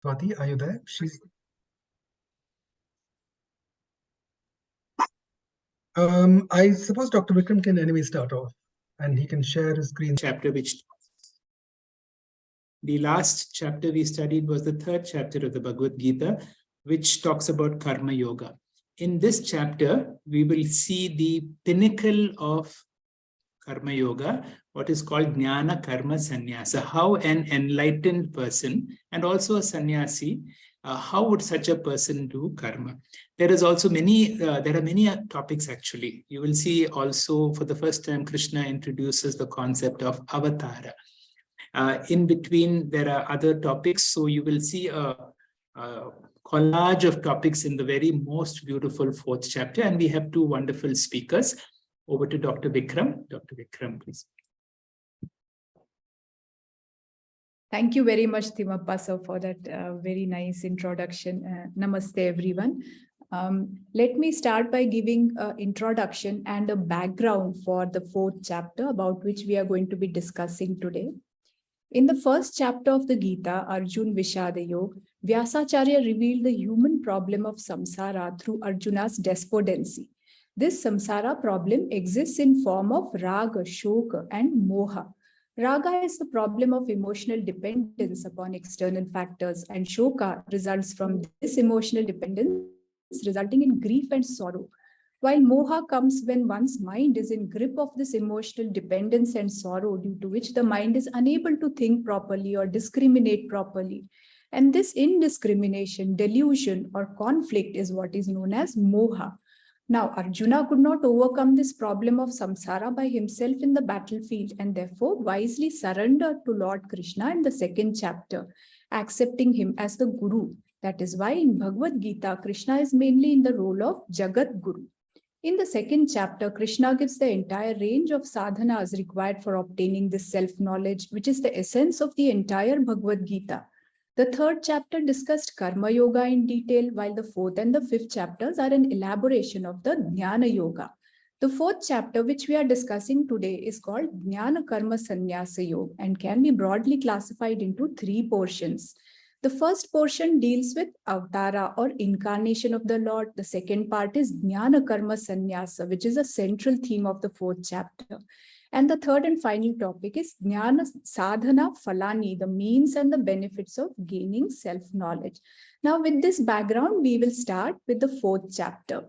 Swati, are you there? I suppose Dr. Vikram can anyway start off, and he can share his screen. Chapter which the last chapter we studied was the third chapter of the Bhagavad-Gita, which talks about karma yoga. In this chapter, we will see the pinnacle of karma yoga, what is called Jnana Karma Sanyasa, how an enlightened person and also a sannyasi, how would such a person do karma? There are many topics actually. You will see also for the first time Krishna introduces the concept of avatara. In between, there are other topics. So you will see a collage of topics in the very most beautiful fourth chapter. And we have two wonderful speakers. Over to Dr. Vikram. Dr. Vikram, please. Thank you very much, Thimappa, sir, for that very nice introduction. Namaste, everyone. Let me start by giving an introduction and a background for the fourth chapter about which we are going to be discussing today. In the first chapter of the Gita, Arjun Vishada Yoga, Vyasacharya revealed the human problem of samsara through Arjuna's despondency. This samsara problem exists in form of raga, shoka, and moha. Raga is the problem of emotional dependence upon external factors, and shoka results from this emotional dependence, resulting in grief and sorrow. While moha comes when one's mind is in grip of this emotional dependence and sorrow, due to which the mind is unable to think properly or discriminate properly. And this indiscrimination, delusion, or conflict is what is known as moha. Now, Arjuna could not overcome this problem of samsara by himself in the battlefield and therefore wisely surrendered to Lord Krishna in the second chapter, accepting him as the Guru. That is why in Bhagavad Gita, Krishna is mainly in the role of Jagat Guru. In the second chapter, Krishna gives the entire range of sadhanas required for obtaining this self-knowledge, which is the essence of the entire Bhagavad Gita. The third chapter discussed Karma Yoga in detail, while the fourth and the fifth chapters are an elaboration of the Jnana Yoga. The fourth chapter, which we are discussing today, is called Jnana Karma Sannyasa Yoga and can be broadly classified into three portions. The first portion deals with Avatara or incarnation of the Lord. The second part is Jnana Karma Sannyasa, which is a central theme of the fourth chapter. And the third and final topic is Jnana Sadhana Phalani, the means and the benefits of gaining self-knowledge. Now, with this background, we will start with the fourth chapter.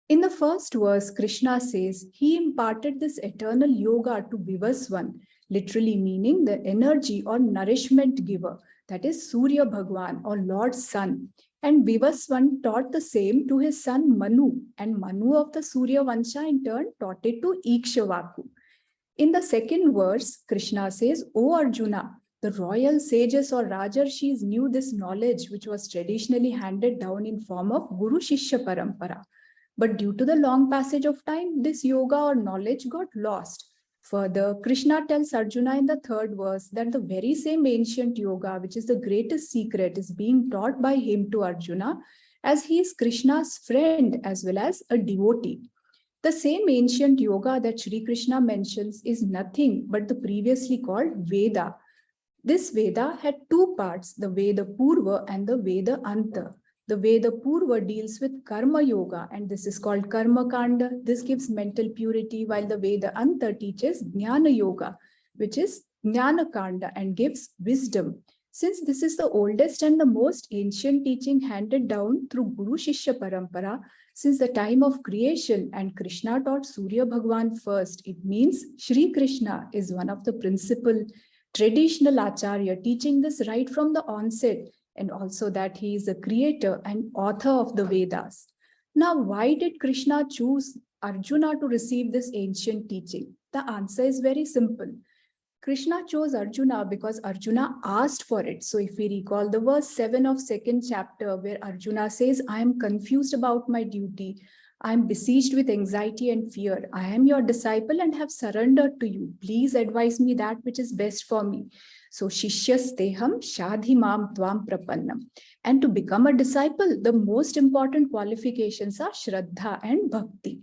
In the first verse, Krishna says, he imparted this eternal yoga to Vivaswan, literally meaning the energy or nourishment giver, that is Surya Bhagwan or Lord's son. And Vivaswan taught the same to his son Manu, and Manu of the Surya Vansha in turn taught it to Ikshvaku. In the second verse, Krishna says, O Arjuna, the royal sages or Rajarshis knew this knowledge which was traditionally handed down in form of Guru Shishya Parampara. But due to the long passage of time, this yoga or knowledge got lost. Further, Krishna tells Arjuna in the third verse that the very same ancient yoga, which is the greatest secret, is being taught by him to Arjuna, as he is Krishna's friend as well as a devotee. The same ancient yoga that Sri Krishna mentions is nothing but the previously called Veda. This Veda had two parts, the Veda Purva and the Veda Anta. The Veda Purva deals with Karma Yoga, and this is called Karma Kanda. This gives mental purity, while the Veda Anta teaches Jnana Yoga, which is Jnana Kanda, and gives wisdom. Since this is the oldest and the most ancient teaching handed down through Guru Shishya Parampara since the time of creation, and Krishna taught Surya Bhagwan first, it means Sri Krishna is one of the principal traditional Acharya teaching this right from the onset, and also that he is the creator and author of the Vedas. Now, why did Krishna choose Arjuna to receive this ancient teaching? The answer is very simple. Krishna chose Arjuna because Arjuna asked for it. So if we recall the verse 7 of second chapter, where Arjuna says, I am confused about my duty. I am besieged with anxiety and fear. I am your disciple and have surrendered to you. Please advise me that which is best for me. So, Shishyasteham Shadhimam Tvam Prapannam. And to become a disciple, the most important qualifications are Shraddha and Bhakti.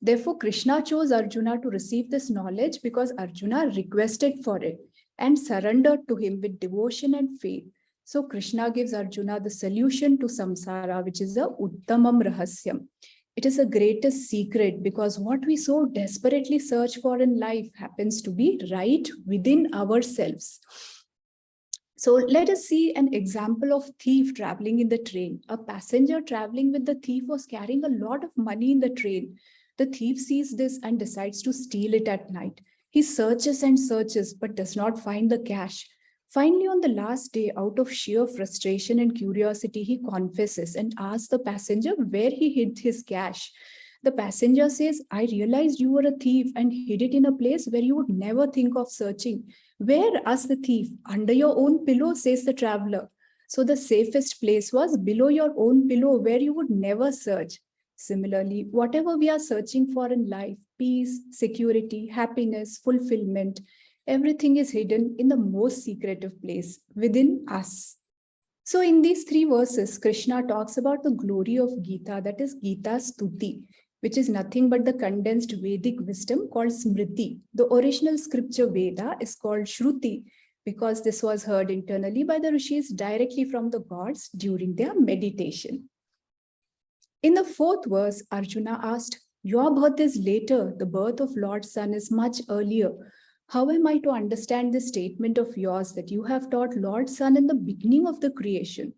Therefore, Krishna chose Arjuna to receive this knowledge because Arjuna requested for it and surrendered to him with devotion and faith. So Krishna gives Arjuna the solution to samsara, which is the uttamam rahasyam. It is the greatest secret because what we so desperately search for in life happens to be right within ourselves. So let us see an example of thief traveling in the train. A passenger traveling with the thief was carrying a lot of money in the train. The thief sees this and decides to steal it at night. He searches and searches but does not find the cash. Finally, on the last day, out of sheer frustration and curiosity, he confesses and asks the passenger where he hid his cash. The passenger says, I realized you were a thief and hid it in a place where you would never think of searching. Where? Asked the thief. Under your own pillow, says the traveler. So the safest place was below your own pillow where you would never search. Similarly, whatever we are searching for in life, peace, security, happiness, fulfillment, everything is hidden in the most secretive place within us. So in these three verses, Krishna talks about the glory of Gita, that is Gita Stuti, which is nothing but the condensed Vedic wisdom called Smriti. The original scripture Veda is called Shruti because this was heard internally by the rishis directly from the gods during their meditation. In the fourth verse, Arjuna asked, your birth is later, the birth of Lord's Son is much earlier. How am I to understand this statement of yours that you have taught Lord's Son in the beginning of the creation?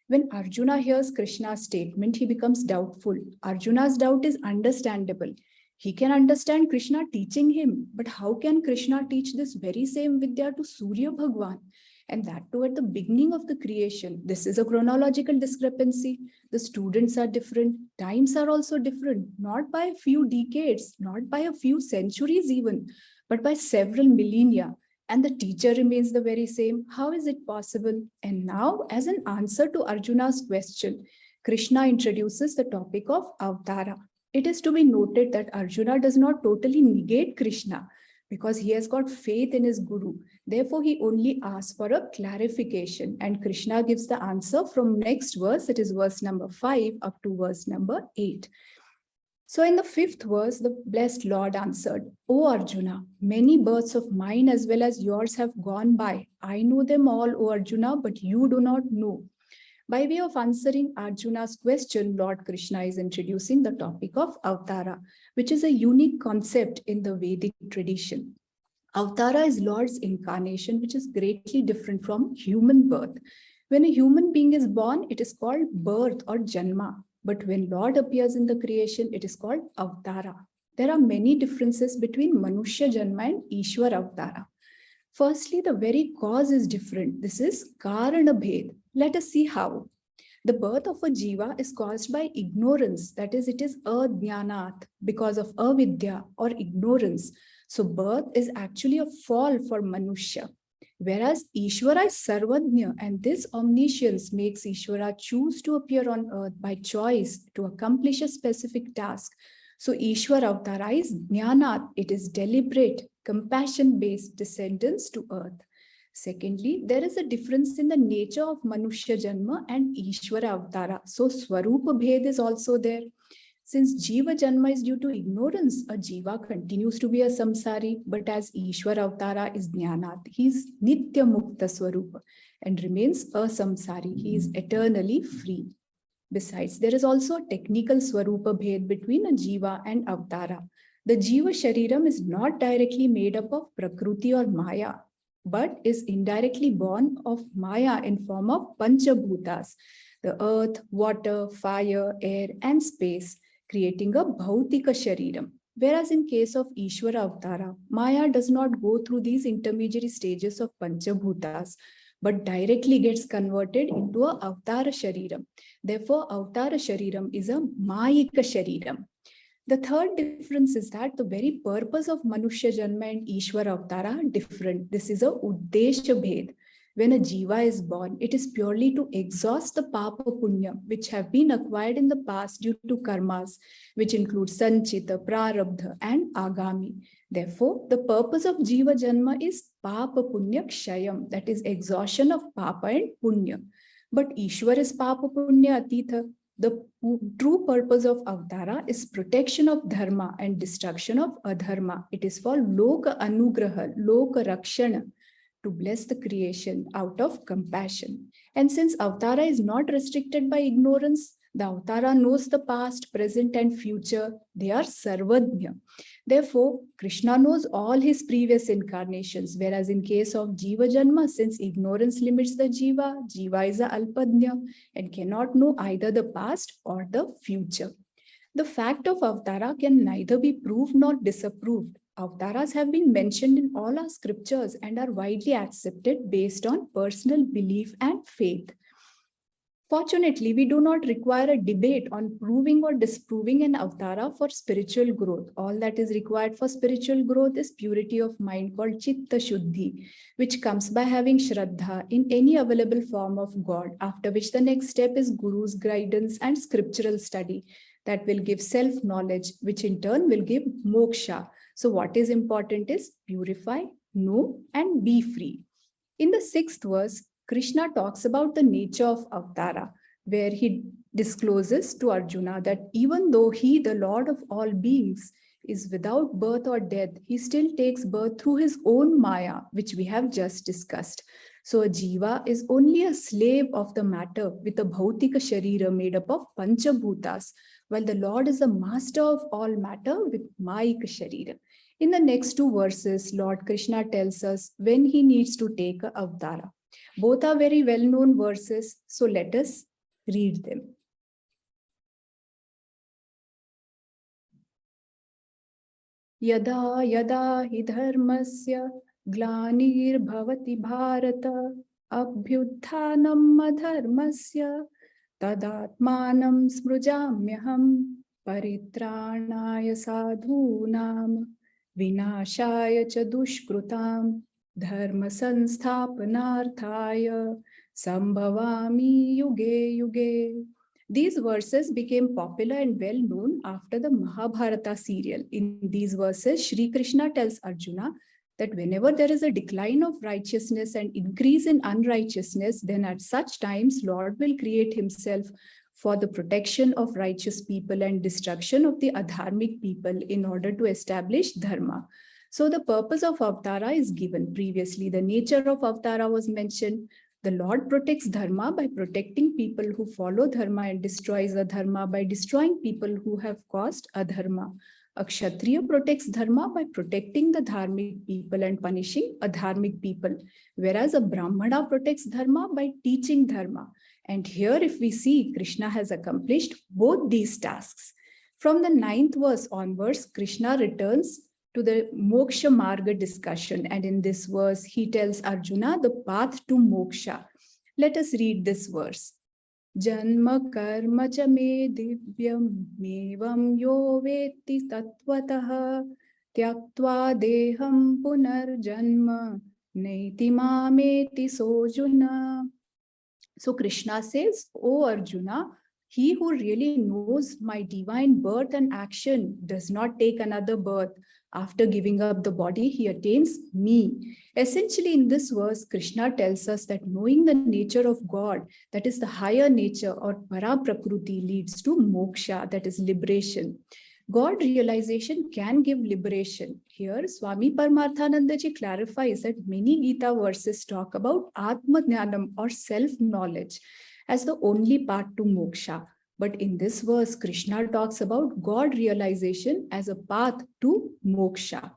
When Arjuna hears Krishna's statement, he becomes doubtful. Arjuna's doubt is understandable. He can understand Krishna teaching him, but how can Krishna teach this very same Vidya to Surya Bhagwan? And that too at the beginning of the creation. This is a chronological discrepancy. The students are different. Times are also different, not by a few decades, not by a few centuries even, but by several millennia. And the teacher remains the very same. How is it possible? And now, as an answer to Arjuna's question, Krishna introduces the topic of Avtara. It is to be noted that Arjuna does not totally negate Krishna because he has got faith in his Guru. Therefore, he only asks for a clarification. And Krishna gives the answer from next verse, it is verse number 5 up to verse number 8. So in the fifth verse, the blessed Lord answered, O Arjuna, many births of mine as well as yours have gone by. I know them all, O Arjuna, but you do not know. By way of answering Arjuna's question, Lord Krishna is introducing the topic of Avtara, which is a unique concept in the Vedic tradition. Avtara is Lord's incarnation, which is greatly different from human birth. When a human being is born, it is called birth or Janma. But when Lord appears in the creation, it is called Avtara. There are many differences between Manushya Janma and Ishwar Avtara. Firstly, the very cause is different. This is Karana Bhed. Let us see how. The birth of a jiva is caused by ignorance. That is, it is adhyanat, because of avidya or ignorance. So birth is actually a fall for Manushya. Whereas Ishvara is Sarvajna, and this omniscience makes Ishvara choose to appear on earth by choice to accomplish a specific task. So Ishvara Avtara is Jnanat, it is deliberate, compassion-based descendants to earth. Secondly, there is a difference in the nature of Manushya Janma and Ishvara Avtara. So Swarupa Bhed is also there. Since Jiva Janma is due to ignorance, a Jiva continues to be a samsari, but as Ishwara Avtara is Jnanat, he is Nitya Mukta Swarupa and remains a samsari. He is eternally free. Besides, there is also a technical Swarupa Bhed between a Jiva and Avtara. The Jiva Shariram is not directly made up of Prakriti or Maya, but is indirectly born of Maya in form of Panchabhutas, the earth, water, fire, air, and space, creating a Bhautika Shariram. Whereas in case of Ishwara Avtara, Maya does not go through these intermediary stages of Panchabhutas, but directly gets converted into a Avtara Shariram. Therefore, Avtara Shariram is a Mayika Shariram. The third difference is that the very purpose of Manushya Janma and Ishwara Avtara are different. This is a Uddesha Bhed. When a Jiva is born, it is purely to exhaust the Papa Punya, which have been acquired in the past due to karmas, which include Sanchita, Prarabdha, and Agami. Therefore, the purpose of Jiva Janma is Papa Punya Kshayam, that is exhaustion of Papa and Punya. But Ishwar is Papa Punya Atitha. The true purpose of Avtara is protection of Dharma and destruction of Adharma. It is for Loka Anugraha, Loka Rakshana. to bless the creation out of compassion. And since Avatara is not restricted by ignorance, the Avatara knows the past, present, and future. They are Sarvadnya. Therefore, Krishna knows all his previous incarnations, whereas in case of Jiva Janma, since ignorance limits the Jiva is a Alpadnya and cannot know either the past or the future. The fact of Avatara can neither be proved nor disapproved. Avataras have been mentioned in all our scriptures and are widely accepted based on personal belief and faith. Fortunately, we do not require a debate on proving or disproving an avatara for spiritual growth. All that is required for spiritual growth is purity of mind called Chitta Shuddhi, which comes by having Shraddha in any available form of God, after which the next step is Guru's guidance and scriptural study that will give self-knowledge, which in turn will give moksha. So what is important is purify, know, and be free. In the 6th verse, Krishna talks about the nature of Avatara, where he discloses to Arjuna that even though he, the Lord of all beings, is without birth or death, he still takes birth through his own Maya, which we have just discussed. So a Jiva is only a slave of the matter with a Bhautika Sharira made up of Panchabhutas, while the Lord is a master of all matter with Mayika Sharira. In the next 2 verses, Lord Krishna tells us when he needs to take a Avatara. Both are very well-known verses, so let us read them. Yada yada hi dharmasya glanir bhavati bharata abhyutthanam adharmasya tadatmanam smrujamyaham paritranaya sadhunam vinashaya cha dushkrutam dharma sansthapanarthaya sambhavami yuge yuge. These verses became popular and well known after the Mahabharata serial. In these verses, Shri Krishna tells Arjuna that whenever there is a decline of righteousness and increase in unrighteousness, then at such times Lord will create himself for the protection of righteous people and destruction of the adharmic people in order to establish dharma. So the purpose of Avatara is given previously. The nature of Avatara was mentioned. The Lord protects dharma by protecting people who follow dharma and destroys adharma by destroying people who have caused adharma. A Kshatriya protects dharma by protecting the dharmic people and punishing adharmic people, whereas a Brahmana protects dharma by teaching dharma. And here, if we see, Krishna has accomplished both these tasks. From the 9th verse onwards, Krishna returns to the moksha marga discussion, and in this verse he tells Arjuna the path to moksha. Let us read this verse. Janma karma cha me divyam mevam yo veti tattvataha tyaktva deham punar janma naiti mameti sojuna. So Krishna says, O Arjuna, he who really knows my divine birth and action does not take another birth. After giving up the body, he attains me. Essentially, in this verse, Krishna tells us that knowing the nature of God, that is the higher nature or Paraprakriti, leads to moksha, that is liberation. God realization can give liberation. Here, Swami Paramarthanandaji clarifies that many Gita verses talk about Atma Jnanam or self-knowledge as the only path to moksha. But in this verse, Krishna talks about God realization as a path to moksha.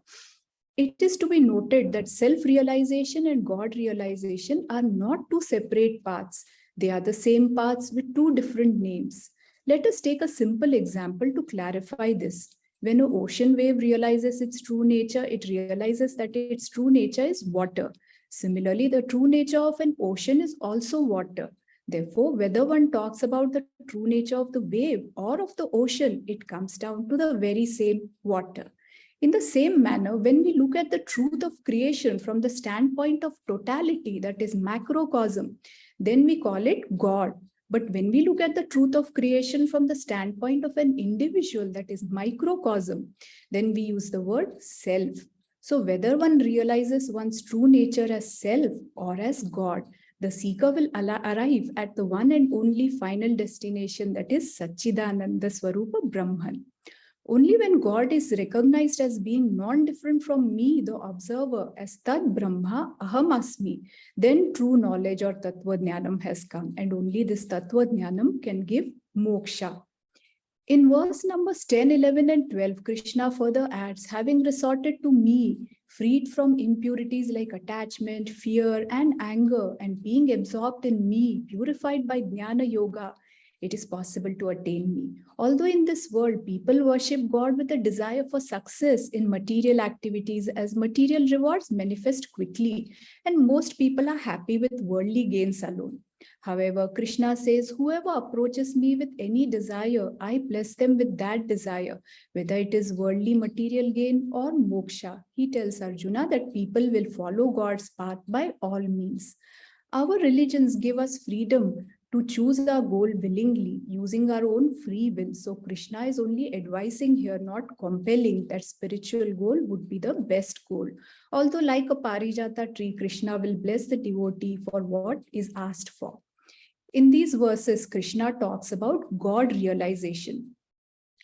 It is to be noted that self-realization and God realization are not two separate paths. They are the same paths with 2 different names. Let us take a simple example to clarify this. When an ocean wave realizes its true nature, it realizes that its true nature is water. Similarly, the true nature of an ocean is also water. Therefore, whether one talks about the true nature of the wave or of the ocean, it comes down to the very same water. In the same manner, when we look at the truth of creation from the standpoint of totality, that is macrocosm, then we call it God. But when we look at the truth of creation from the standpoint of an individual, that is microcosm, then we use the word self. So whether one realizes one's true nature as self or as God, the seeker will arrive at the one and only final destination, that is Satchidananda Swarupa Brahman. Only when God is recognized as being non-different from me, the observer, as Tad Brahma Aham Asmi, then true knowledge or Tattva Jnanam has come, and only this Tattva Jnanam can give moksha. In verse numbers 10, 11, and 12, Krishna further adds, having resorted to me, freed from impurities like attachment, fear, and anger, and being absorbed in me, purified by Jnana Yoga, it is possible to attain me. Although in this world, people worship God with a desire for success in material activities, as material rewards manifest quickly, and most people are happy with worldly gains alone. However, Krishna says, whoever approaches me with any desire, I bless them with that desire, whether it is worldly material gain or moksha. He tells Arjuna that people will follow God's path by all means. Our religions give us freedom to choose our goal willingly, using our own free will. So Krishna is only advising here, not compelling, that spiritual goal would be the best goal. Although like a Parijata tree, Krishna will bless the devotee for what is asked for. In these verses, Krishna talks about God realization.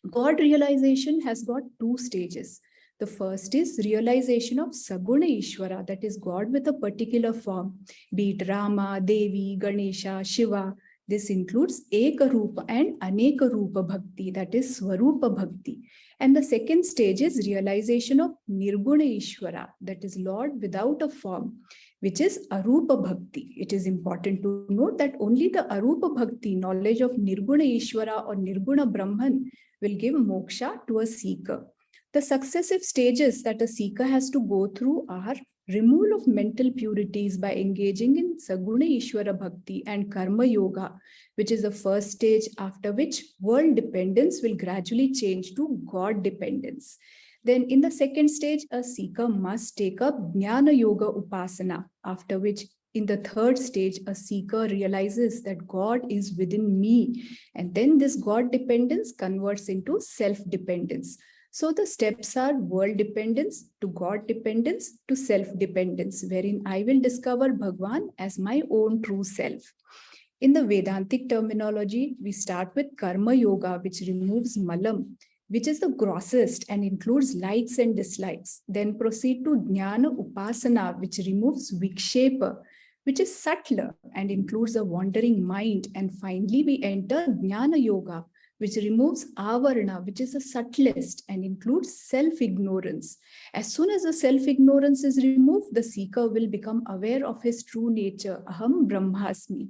God realization has got two stages. The first is realization of Saguna Ishvara, that is God with a particular form, be it Rama, Devi, Ganesha, Shiva. This includes Eka Rupa and Aneka Rupa Bhakti, that is Swarupa Bhakti. And the second stage is realization of Nirguna Ishvara, that is Lord without a form, which is Arupa Bhakti. It is important to note that only the Arupa Bhakti, knowledge of Nirguna Ishvara or Nirguna Brahman, will give moksha to a seeker. The successive stages that a seeker has to go through are removal of mental purities by engaging in Saguna Ishvara Bhakti and Karma Yoga, which is the first stage, after which world dependence will gradually change to God dependence. Then in the second stage, a seeker must take up Jnana Yoga Upasana, after which in the third stage, a seeker realizes that God is within me, and then this God dependence converts into self-dependence. So the steps are world dependence to God dependence to self-dependence, wherein I will discover Bhagwan as my own true self. In the Vedantic terminology, we start with Karma Yoga, which removes Malam, which is the grossest and includes likes and dislikes. Then proceed to Jnana Upasana, which removes Vikshepa, which is subtler and includes a wandering mind. And finally, we enter Jnana Yoga, which removes Avarna, which is the subtlest and includes self-ignorance. As soon as the self-ignorance is removed, the seeker will become aware of his true nature, Aham Brahmasmi.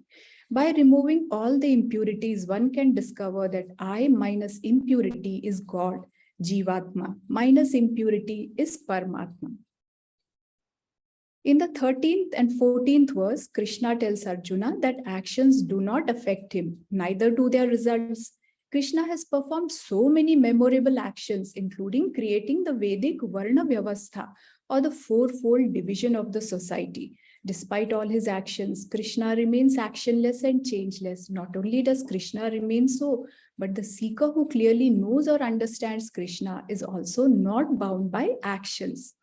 By removing all the impurities, one can discover that I minus impurity is God, Jivatma, minus impurity is Paramatma. In the 13th and 14th verse, Krishna tells Arjuna that actions do not affect him, neither do their results. Krishna has performed so many memorable actions, including creating the Vedic Varna Vyavastha, or the fourfold division of the society. Despite all his actions, Krishna remains actionless and changeless. Not only does Krishna remain so, but the seeker who clearly knows or understands Krishna is also not bound by actions.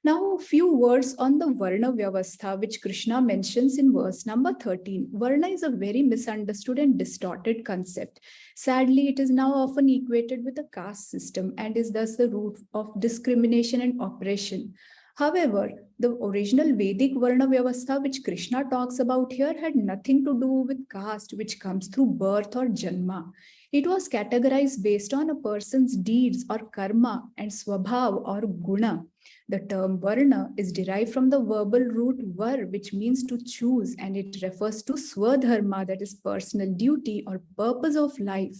Now, a few words on the Varna Vyavastha, which Krishna mentions in verse number 13. Varna is a very misunderstood and distorted concept. Sadly, it is now often equated with a caste system and is thus the root of discrimination and oppression. However, the original Vedic Varna Vyavastha, which Krishna talks about here, had nothing to do with caste, which comes through birth or janma. It was categorized based on a person's deeds or karma and swabhav or guna. The term varna is derived from the verbal root var, which means to choose, and it refers to swadharma, that is personal duty or purpose of life,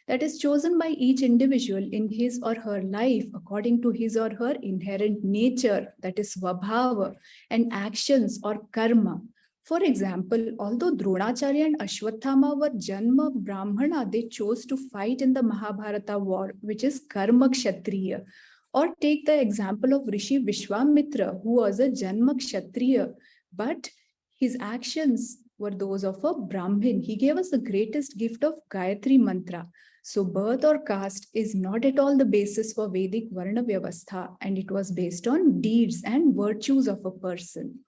that is chosen by each individual in his or her life according to his or her inherent nature, that is svabhava, and actions or karma. For example, although Dronacharya and Ashwatthama were Janma Brahmana, they chose to fight in the Mahabharata war, which is Karma Kshatriya. Or take the example of Rishi Vishwamitra, who was a Janma Kshatriya, but his actions were those of a Brahmin. He gave us the greatest gift of Gayatri Mantra. So birth or caste is not at all the basis for Vedic Varna Vyavastha, and it was based on deeds and virtues of a person.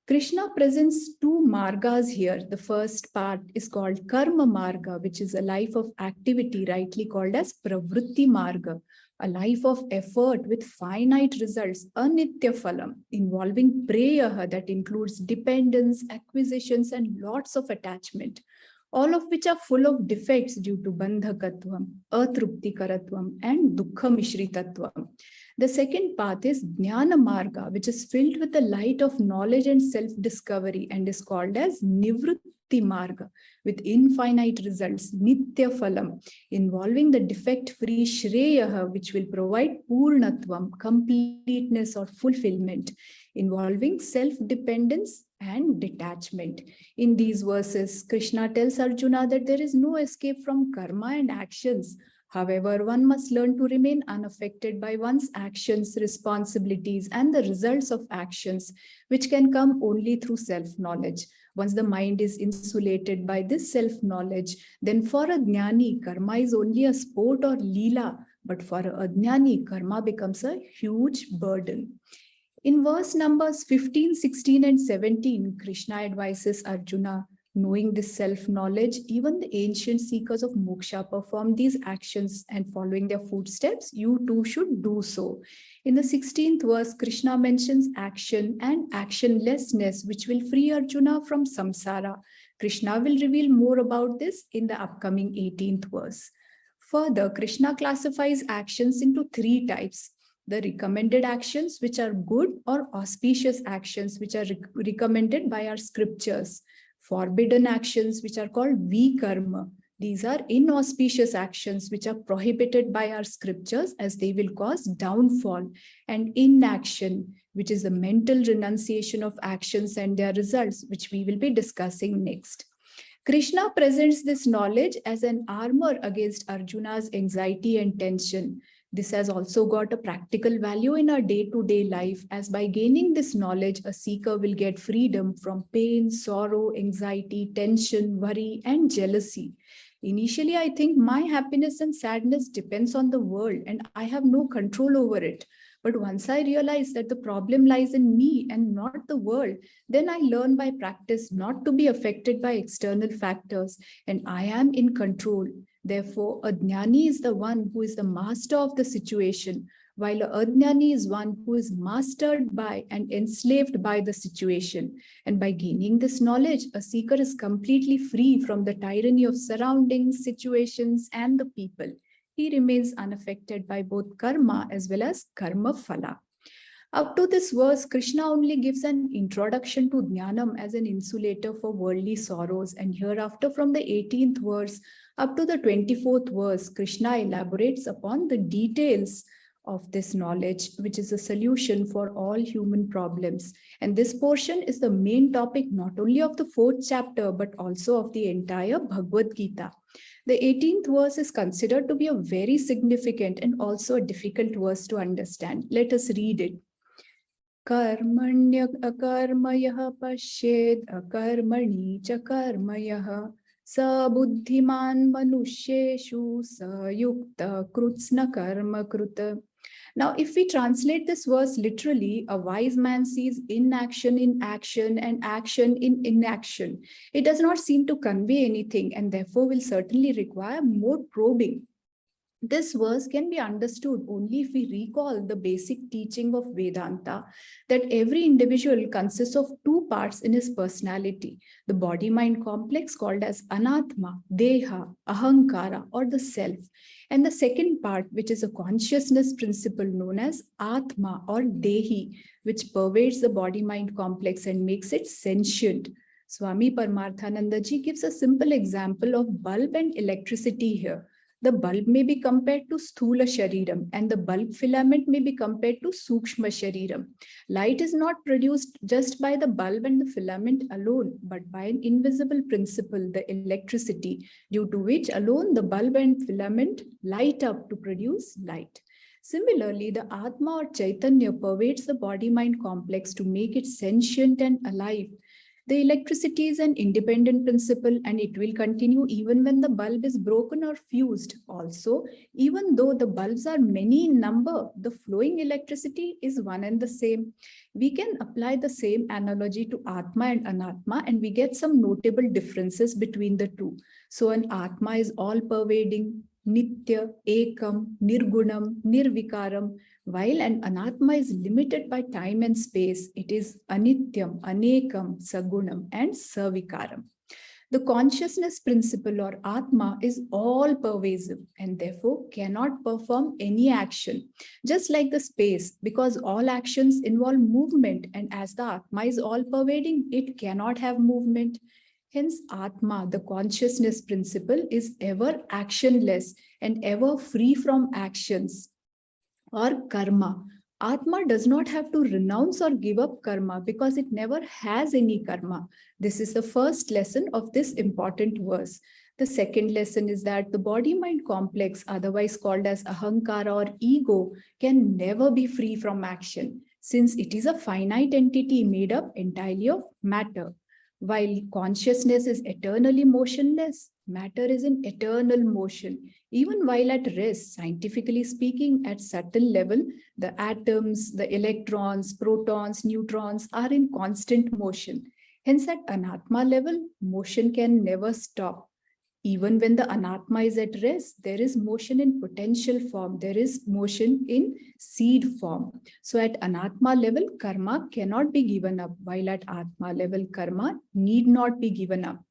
Krishna presents two margas here. The first part is called Karma Marga, which is a life of activity, rightly called as Pravritti Marga. A life of effort with finite results, Anitya Phalam, involving prayer that includes dependence, acquisitions, and lots of attachment, all of which are full of defects due to bandhakatvam, atruptikaratvam, and dukkha mishritatvam. The second path is Jnana Marga, which is filled with the light of knowledge and self-discovery and is called as Nivritti Marga, with infinite results, Nitya Phalam, involving the defect-free Shreyaha, which will provide Purnatvam, completeness or fulfillment, involving self-dependence and detachment. In these verses, Krishna tells Arjuna that there is no escape from karma and actions. However, one must learn to remain unaffected by one's actions, responsibilities, and the results of actions, which can come only through self-knowledge. Once the mind is insulated by this self-knowledge, then for a jnani, karma is only a sport or leela, but for a jnani, karma becomes a huge burden. In verse numbers 15, 16, and 17, Krishna advises Arjuna, knowing this self-knowledge, even the ancient seekers of moksha perform these actions, and following their footsteps, you too should do so. In the 16th verse, Krishna mentions action and actionlessness, which will free Arjuna from samsara. Krishna will reveal more about this in the upcoming 18th verse. Further, Krishna classifies actions into three types: the recommended actions, which are good or auspicious actions, which are recommended by our scriptures; forbidden actions, which are called vikarma. These are inauspicious actions which are prohibited by our scriptures, as they will cause downfall; and inaction, which is the mental renunciation of actions and their results, which we will be discussing next. Krishna presents this knowledge as an armor against Arjuna's anxiety and tension. This has also got a practical value in our day-to-day life, as by gaining this knowledge, a seeker will get freedom from pain, sorrow, anxiety, tension, worry, and jealousy. Initially, I think my happiness and sadness depends on the world and I have no control over it. But once I realize that the problem lies in me and not the world, then I learn by practice not to be affected by external factors, and I am in control. Therefore, a jnani is the one who is the master of the situation, while a ajnani is one who is mastered by and enslaved by the situation. And by gaining this knowledge, a seeker is completely free from the tyranny of surroundings, situations, and the people. He remains unaffected by both karma as well as karma phala. Up to this verse, Krishna only gives an introduction to Jnanam as an insulator for worldly sorrows, and hereafter from the 18th verse up to the 24th verse, Krishna elaborates upon the details of this knowledge, which is a solution for all human problems. And this portion is the main topic not only of the 4th chapter, but also of the entire Bhagvadgita. The 18th verse is considered to be a very significant and also a difficult verse to understand. Let us read it. Karmanya akarmayah pashed akarmani cha karmayah sa buddhiman manusheshu sa yukta krutsna karma kruta. Now, if we translate this verse literally, a wise man sees inaction in action and action in inaction. It does not seem to convey anything and therefore will certainly require more probing. This verse can be understood only if we recall the basic teaching of Vedanta, that every individual consists of two parts in his personality: the body-mind complex called as Anatma, Deha, Ahankara, or the self, and the second part, which is a consciousness principle known as Atma or Dehi, which pervades the body-mind complex and makes it sentient. Swami Paramarthananda Ji gives a simple example of bulb and electricity here. The bulb may be compared to Sthula Shariram and the bulb filament may be compared to Sukshma Shariram. Light is not produced just by the bulb and the filament alone, but by an invisible principle, the electricity, due to which alone the bulb and filament light up to produce light. Similarly, the Atma or Chaitanya pervades the body-mind complex to make it sentient and alive. The electricity is an independent principle and it will continue even when the bulb is broken or fused. Also, even though the bulbs are many in number, the flowing electricity is one and the same. We can apply the same analogy to Atma and Anatma and we get some notable differences between the two. So an Atma is all-pervading, nitya, ekam, nirgunam, nirvikaram. While an anatma is limited by time and space, it is anityam, anekam, sagunam, and savikaram. The consciousness principle or Atma is all pervasive and therefore cannot perform any action, just like the space, because all actions involve movement, and as the Atma is all pervading, it cannot have movement. Hence, Atma, the consciousness principle, is ever actionless and ever free from actions or karma. Atma does not have to renounce or give up karma because it never has any karma. This is the first lesson of this important verse. The second lesson is that the body-mind complex, otherwise called as ahankara or ego, can never be free from action, since it is a finite entity made up entirely of matter. While consciousness is eternally motionless, matter is in eternal motion. Even while at rest, scientifically speaking, at subtle level, the atoms, the electrons, protons, neutrons are in constant motion. Hence, at anatma level, motion can never stop. Even when the anatma is at rest, there is motion in potential form. There is motion in seed form. So at anatma level, karma cannot be given up, while at atma level, karma need not be given up.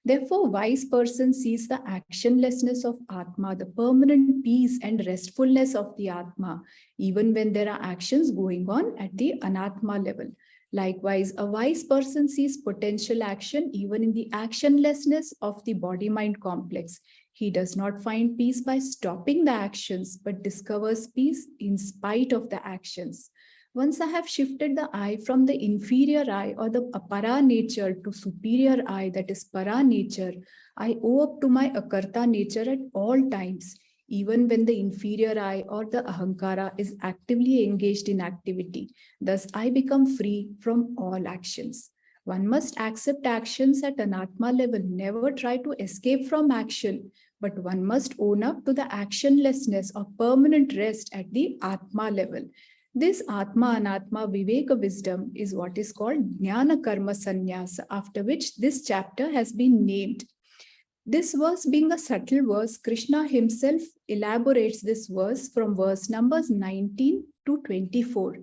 Therefore, wise person sees the actionlessness of Atma, the permanent peace and restfulness of the Atma, even when there are actions going on at the Anatma level. Likewise, a wise person sees potential action even in the actionlessness of the body-mind complex. He does not find peace by stopping the actions, but discovers peace in spite of the actions. Once I have shifted the I from the inferior I or the apara nature to superior I, that is para nature, I owe up to my akarta nature at all times, even when the inferior I or the ahankara is actively engaged in activity. Thus, I become free from all actions. One must accept actions at anatma level, never try to escape from action, but one must own up to the actionlessness or permanent rest at the atma level. This Atma Anatma Viveka wisdom is what is called Jnana Karma Sanyas, after which this chapter has been named. This verse being a subtle verse, Krishna himself elaborates this verse from verse numbers 19 to 24.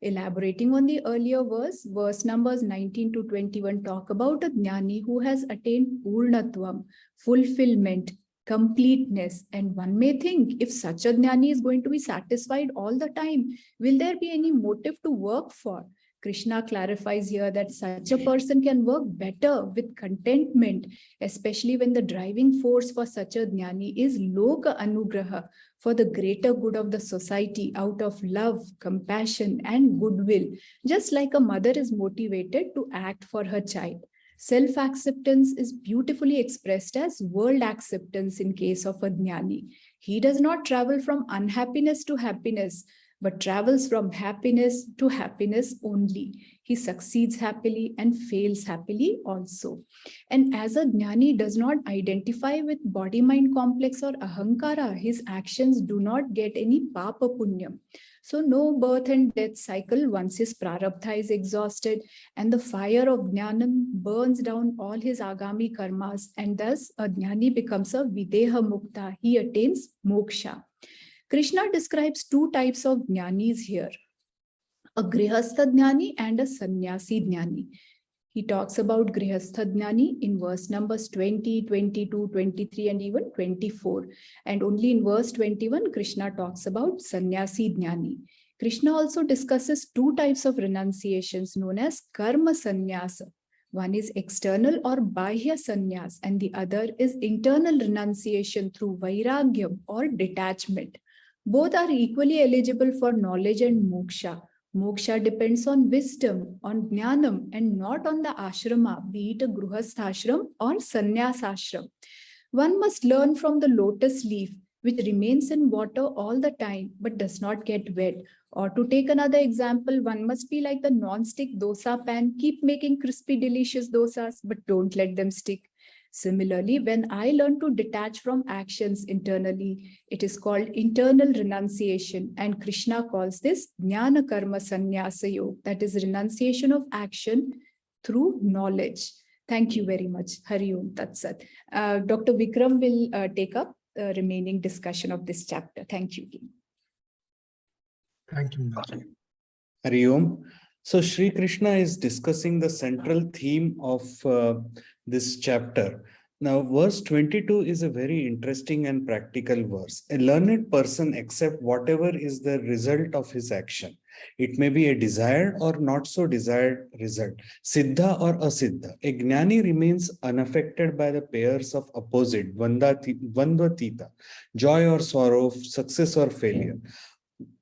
Elaborating on the earlier verse numbers 19 to 21 talk about a jnani who has attained purnatvam, fulfillment, completeness. And one may think, if such a jnani is going to be satisfied all the time, will there be any motive to work for? Krishna clarifies here that such a person can work better with contentment, especially when the driving force for such a jnani is loka anugraha, for the greater good of the society out of love, compassion, and goodwill, just like a mother is motivated to act for her child. Self-acceptance is beautifully expressed as world acceptance in case of a jnani. He does not travel from unhappiness to happiness, but travels from happiness to happiness only. He succeeds happily and fails happily also. And as a jnani does not identify with body-mind complex or ahankara, his actions do not get any papa punyam. So no birth and death cycle once his prarabdha is exhausted, and the fire of Jnanam burns down all his agami karmas, and thus a jnani becomes a videha mukta. He attains moksha. Krishna describes two types of jnanis here, a grihastha jnani and a sannyasi jnani. He talks about grihastha jnani in verse numbers 20, 22, 23, and even 24. And only in verse 21, Krishna talks about sannyasi jnani. Krishna also discusses two types of renunciations known as karma sannyasa. One is external or bahya sannyas, and the other is internal renunciation through vairagyam or detachment. Both are equally eligible for knowledge and moksha. Moksha depends on wisdom, on jnanam, and not on the ashrama, be it a gruhasthashram or sannyasashram. One must learn from the lotus leaf, which remains in water all the time but does not get wet. Or to take another example, one must be like the non-stick dosa pan, keep making crispy, delicious dosas, but don't let them stick. Similarly, when I learn to detach from actions internally, it is called internal renunciation, and Krishna calls this Jnana Karma Sannyasa Yoga, that is renunciation of action through knowledge. Thank you very much. Hari Om Tat Sat. Dr. Vikram will take up the remaining discussion of this chapter. Thank you. Thank you, Minal. Hari Om. So Sri Krishna is discussing the central theme of this chapter. Now, verse 22 is a very interesting and practical verse. A learned person accepts whatever is the result of his action. It may be a desired or not so desired result, siddha or asiddha. A jnani remains unaffected by the pairs of opposite, vandvatita, joy or sorrow, success or failure.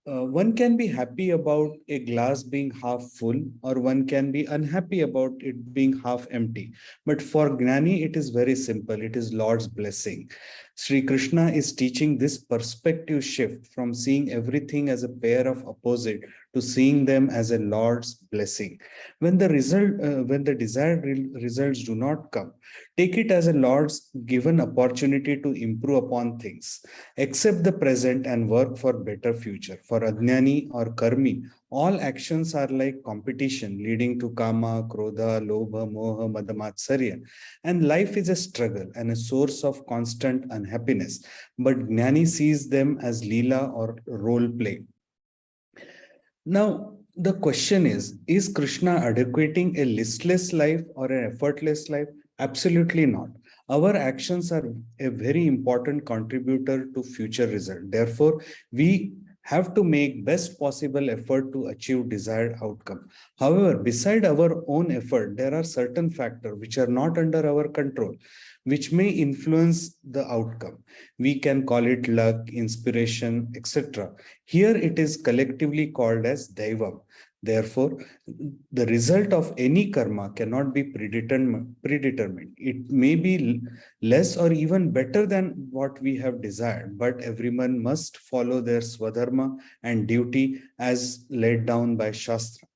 One can be happy about a glass being half full, or one can be unhappy about it being half empty. But for Gnani, it is very simple. It is Lord's blessing. Sri Krishna is teaching this perspective shift from seeing everything as a pair of opposite to seeing them as a Lord's blessing. When the desired results do not come, take it as a Lord's given opportunity to improve upon things. Accept the present and work for better future. For Ajnani or Karmi, all actions are like competition leading to Kama, Krodha, Lobha, Moha, Madamatsarya. And life is a struggle and a source of constant unhappiness. But Jnani sees them as Leela or role play. Now, the question is Krishna adequating a listless life or an effortless life? Absolutely not. Our actions are a very important contributor to future result. Therefore, we have to make best possible effort to achieve desired outcome. However, beside our own effort, there are certain factors which are not under our control, which may influence the outcome. We can call it luck, inspiration, etc. Here it is collectively called as Daivam. Therefore, the result of any karma cannot be predetermined. It may be less or even better than what we have desired, but everyone must follow their swadharma and duty as laid down by Shastra.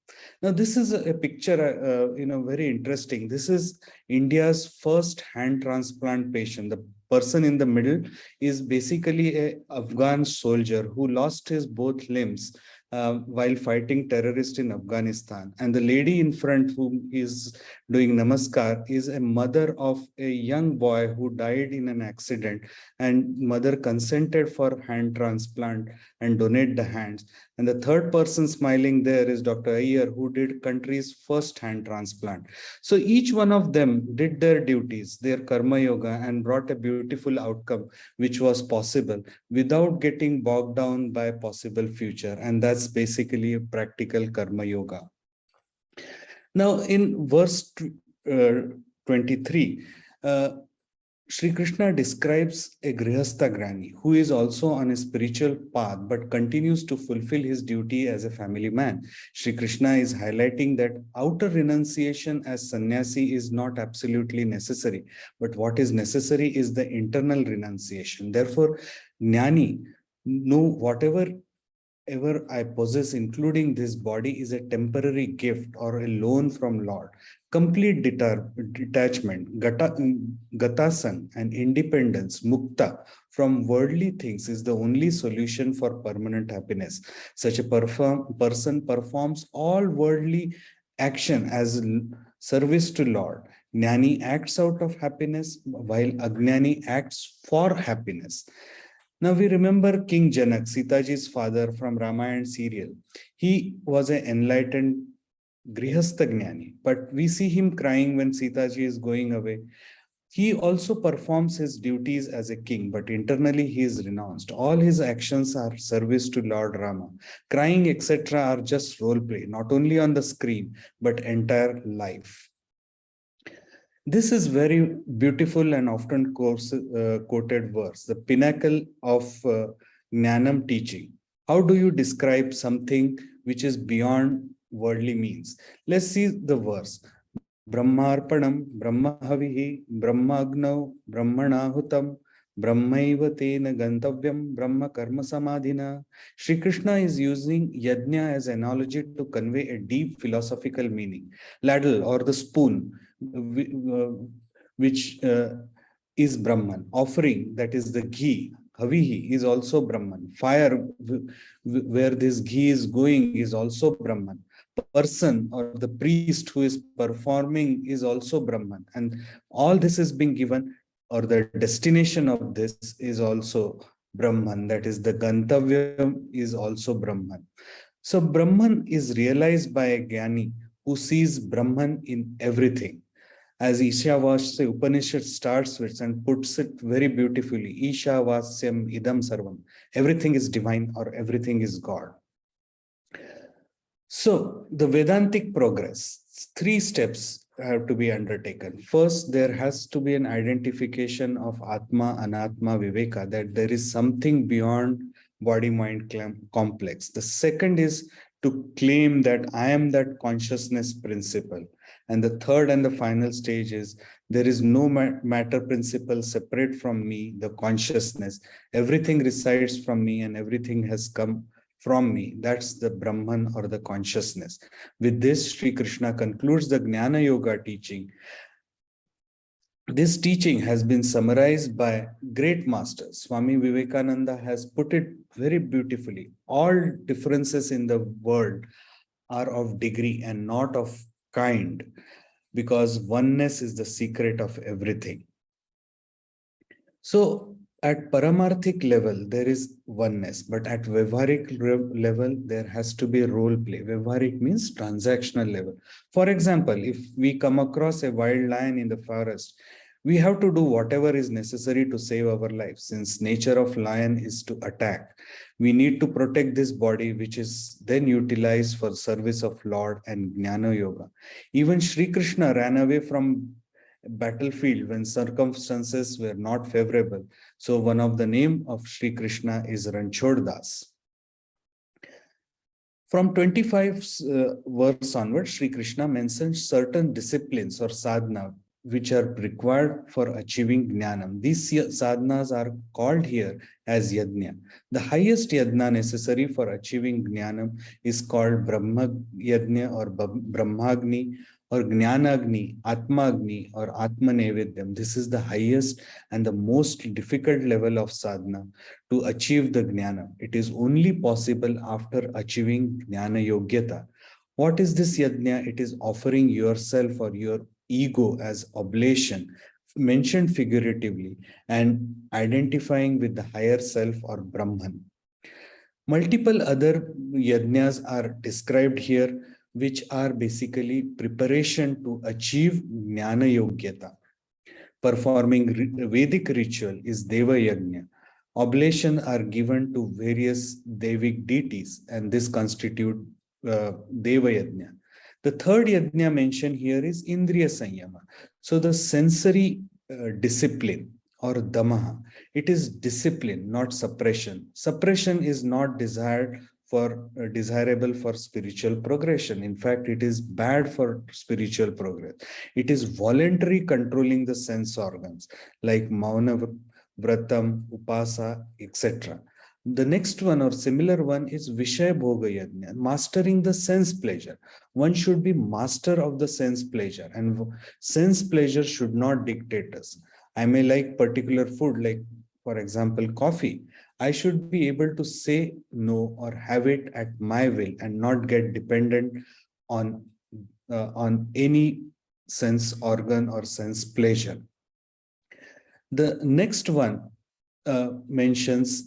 Now, this is a picture, very interesting. This is India's first hand transplant patient. The person in the middle is basically an Afghan soldier who lost his both limbs while fighting terrorists in Afghanistan. And the lady in front who is doing namaskar is a mother of a young boy who died in an accident, and mother consented for hand transplant and donate the hands. And the third person smiling there is Dr. Iyer, who did country's first hand transplant. So each one of them did their duties, their karma yoga, and brought a beautiful outcome, which was possible without getting bogged down by possible future. And that's basically a practical karma yoga. Now, in verse 23, Sri Krishna describes a Grihastha Gnani who is also on a spiritual path but continues to fulfill his duty as a family man. Sri Krishna is highlighting that outer renunciation as sannyasi is not absolutely necessary, but what is necessary is the internal renunciation. Therefore, Gnani, know whatever I possess, including this body, is a temporary gift or a loan from Lord. Complete detachment, gatasan, and independence, mukta, from worldly things is the only solution for permanent happiness. Such a person performs all worldly action as service to Lord. Jnani acts out of happiness, while Ajnani acts for happiness. Now we remember King Janak, Sitaji's father from Ramayana serial. He was an enlightened Grihastha Gnani, but we see him crying when Sitaji is going away. He also performs his duties as a king, but internally he is renounced. All his actions are service to Lord Rama. Crying, etc. are just role play, not only on the screen, but entire life. This is very beautiful and often quoted verse, the pinnacle of Jnanam teaching. How do you describe something which is beyond worldly means? Let's see the verse. Brahmarpanam, Brahmahavihi, Brahmagnav, Brahmanahutam, Brahmaiva tena gantavyam, Brahma karma samadhina. Sri Krishna is using yajna as analogy to convey a deep philosophical meaning. Ladle or the spoon, which is Brahman. Offering, that is the ghee, Havihi, is also Brahman. Fire, where this ghee is going, is also Brahman. Person or the priest who is performing is also Brahman. And all this is being given or the destination of this is also Brahman. That is, the Gantavyam is also Brahman. So Brahman is realized by a Jnani who sees Brahman in everything. As Ishavasya Upanishad starts with and puts it very beautifully, Ishavasyam idam sarvam. Everything is divine or everything is God. So the Vedantic progress, 3 steps have to be undertaken. First, there has to be an identification of Atma, Anatma, Viveka, that there is something beyond body-mind complex. The second is to claim that I am that consciousness principle. And the third and the final stage is there is no matter principle separate from me, the consciousness. Everything resides from me and everything has come from me. That's the Brahman or the consciousness. With this, Sri Krishna concludes the Jnana Yoga teaching. This teaching has been summarized by great masters. Swami Vivekananda has put it very beautifully. All differences in the world are of degree and not of kind, because oneness is the secret of everything. So at paramarthic level, there is oneness, but at Vyavaharik level, there has to be role play. Vyavaharik means transactional level. For example, if we come across a wild lion in the forest, we have to do whatever is necessary to save our lives. Since nature of lion is to attack, we need to protect this body, which is then utilized for service of Lord and Jnana Yoga. Even Sri Krishna ran away from battlefield when circumstances were not favorable. So one of the name of Sri Krishna is Ranchod Das. From 25 verse onwards, Sri Krishna mentions certain disciplines or sadhana which are required for achieving Jnanam. These sadhanas are called here as yajna. The highest yajna necessary for achieving Jnanam is called Brahma Yajna or Brahmagni or Jnanagni, Atmagni or Atmanevedyam. This is the highest and the most difficult level of sadhana to achieve the Jnana. It is only possible after achieving Jnana Yogyata. What is this yajna? It is offering yourself or your ego as oblation, mentioned figuratively, and identifying with the higher self or Brahman. Multiple other yajnas are described here, which are basically preparation to achieve Jnana Yogyata. Performing Vedic ritual is Deva Yagna. Oblations are given to various Devic deities, and this constitutes Deva Yagna. The third yajna mentioned here is Indriya Sanyama. So the sensory discipline or damaha, it is discipline, not suppression. Suppression is not desirable for spiritual progression. In fact, it is bad for spiritual progress. It is voluntary controlling the sense organs like Mauna Vratam, Upasa, etc. The next one or similar one is Vishaya Bhoga Yajna, mastering the sense pleasure. One should be master of the sense pleasure, and sense pleasure should not dictate us. I may like particular food, like for example, coffee. I should be able to say no or have it at my will and not get dependent on any sense organ or sense pleasure. The next one mentions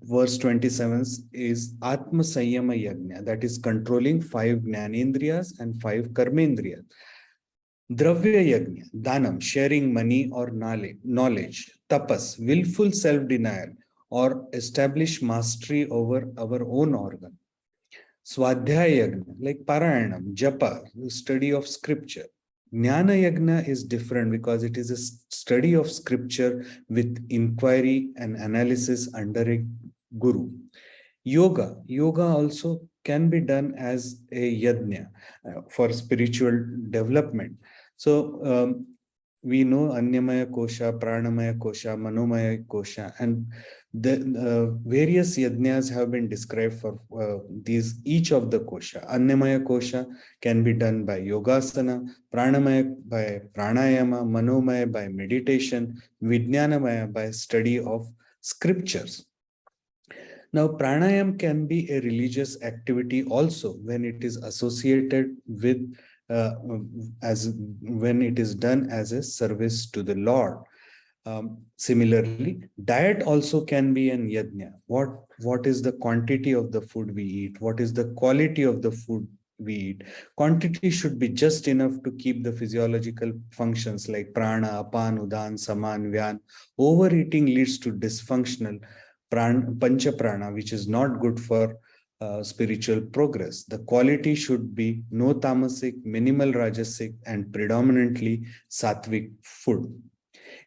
verse 27 is Atma Sanyama Yajna, that is controlling 5 Jnanendriyas and 5 Karmendriyas. Dravya Yajna, Danam, sharing money or knowledge. Tapas, willful self-denial or establish mastery over our own organ. Swadhyaya Yajna, like Parayanam, Japa, the study of scripture. Jnana Yagna is different because it is a study of scripture with inquiry and analysis under a guru. Yoga also can be done as a yajna for spiritual development. So we know Anyamaya Kosha, Pranamaya Kosha, Manomaya Kosha, and the various yajnas have been described for each of the kosha. Anyamaya Kosha can be done by yogasana, Pranamaya by pranayama, Manomaya by meditation, Vijnanamaya by study of scriptures. Now, pranayam can be a religious activity also when it is associated with when it is done as a service to the Lord. Similarly, diet also can be an yajna. What is the quantity of the food we eat? What is the quality of the food we eat? Quantity should be just enough to keep the physiological functions like prana, apan, udan, saman, vyan. Overeating leads to dysfunctional pancha prana, which is not good for spiritual progress. The quality should be no tamasic, minimal rajasic, and predominantly sattvic food.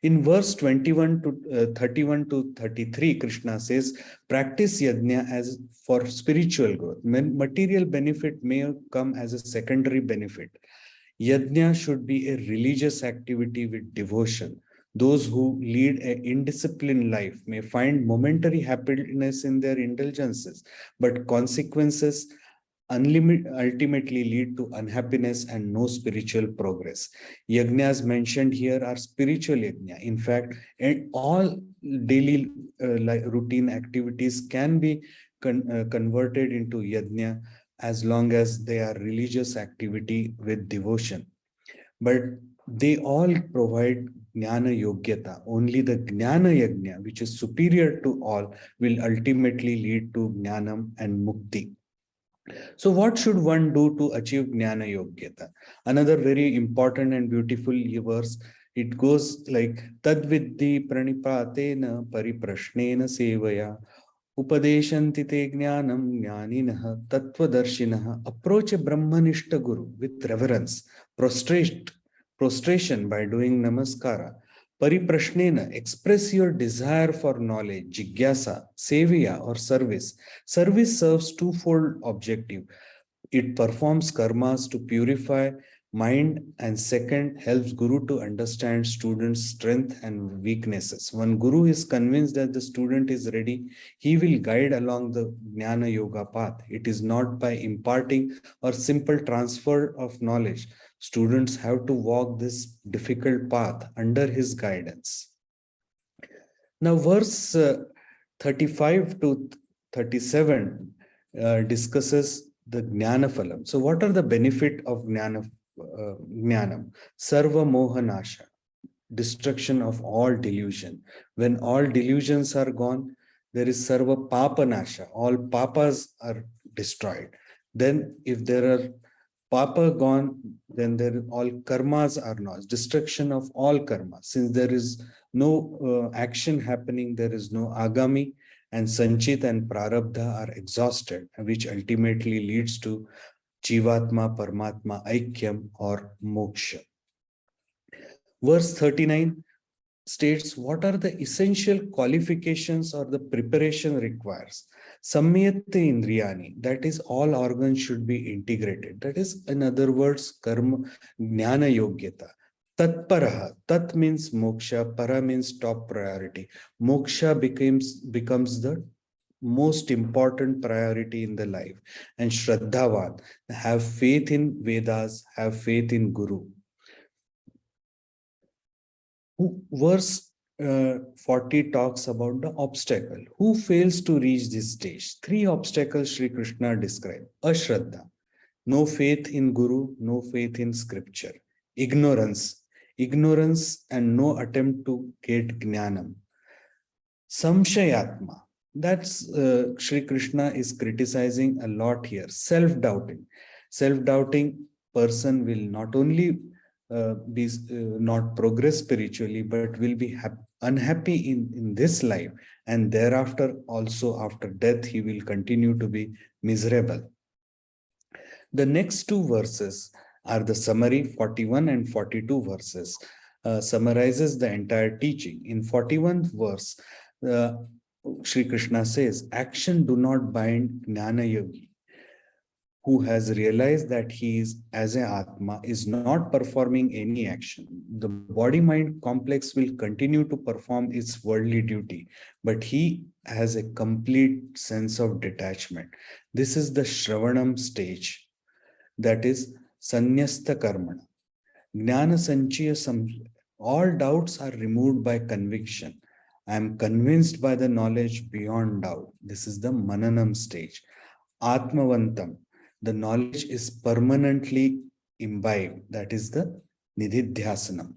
In verse 21 to 31 to 33, Krishna says, practice yajna as for spiritual growth. Material benefit may come as a secondary benefit. Yajna should be a religious activity with devotion. Those who lead an indisciplined life may find momentary happiness in their indulgences, but consequences ultimately lead to unhappiness and no spiritual progress. Yajnas mentioned here are spiritual yajna. In fact, all daily routine activities can be converted into yajna as long as they are religious activity with devotion. But they all provide Jnana Yogyata. Only the Jnana Yajna, which is superior to all, will ultimately lead to Jnanam and Mukti. So what should one do to achieve Jnana Yogyata? Another very important and beautiful verse, it goes like, Tadvidhi pranipatena pariprashnena sevaya upadeshanti te jnanam jnaninaha tattvadarshinaha. Approach a Brahmanishta Guru with reverence, prostration by doing namaskara. Pariprashnena, express your desire for knowledge, jigyasa, sevya or service. Service serves twofold objective. It performs karmas to purify mind, and second, helps Guru to understand student's strength and weaknesses. When Guru is convinced that the student is ready, he will guide along the Jnana Yoga path. It is not by imparting or simple transfer of knowledge. Students have to walk this difficult path under his guidance. Now, verse 35 to 37 discusses the Jnana Phalam. So, what are the benefit of Jnanam? Sarva Mohanasha, destruction of all delusion. When all delusions are gone, there is Sarva Papanasha, all papas are destroyed. Then, if there are Papa gone, then there all karmas are lost, destruction of all karma. Since there is no action happening, there is no agami, and sanchit and prarabdha are exhausted, which ultimately leads to Jivatma, Paramatma, Aikyam or Moksha. Verse 39 states what are the essential qualifications or the preparation requires. Samyate Indriyani, that is, all organs should be integrated. That is, in other words, karma, jnana yogyata. Tatparaha, tat means moksha, para means top priority. Moksha becomes the most important priority in the life. And Shraddhavan, have faith in Vedas, have faith in Guru. Verse 40 talks about the obstacle. Who fails to reach this stage? 3 obstacles Sri Krishna described. Ashraddha, no faith in Guru, no faith in scripture. Ignorance and no attempt to get Jnanam. Samshayatma, that's Sri Krishna is criticizing a lot here. Self-doubting person will not only be not progress spiritually, but will be unhappy in this life, and thereafter also after death he will continue to be miserable. The next 2 verses are the summary. 41 and 42 verses summarizes the entire teaching. In 41th verse, Sri Krishna says, action do not bind Jnana Yogi, who has realized that he is, as an Atma, is not performing any action. The body-mind complex will continue to perform its worldly duty, but he has a complete sense of detachment. This is the Shravanam stage, that is Sanyasta Karmana. Jnana Sanchaya, all doubts are removed by conviction. I am convinced by the knowledge beyond doubt. This is the Mananam stage. Atmavantam, the knowledge is permanently imbibed. That is the Nididhyasanam.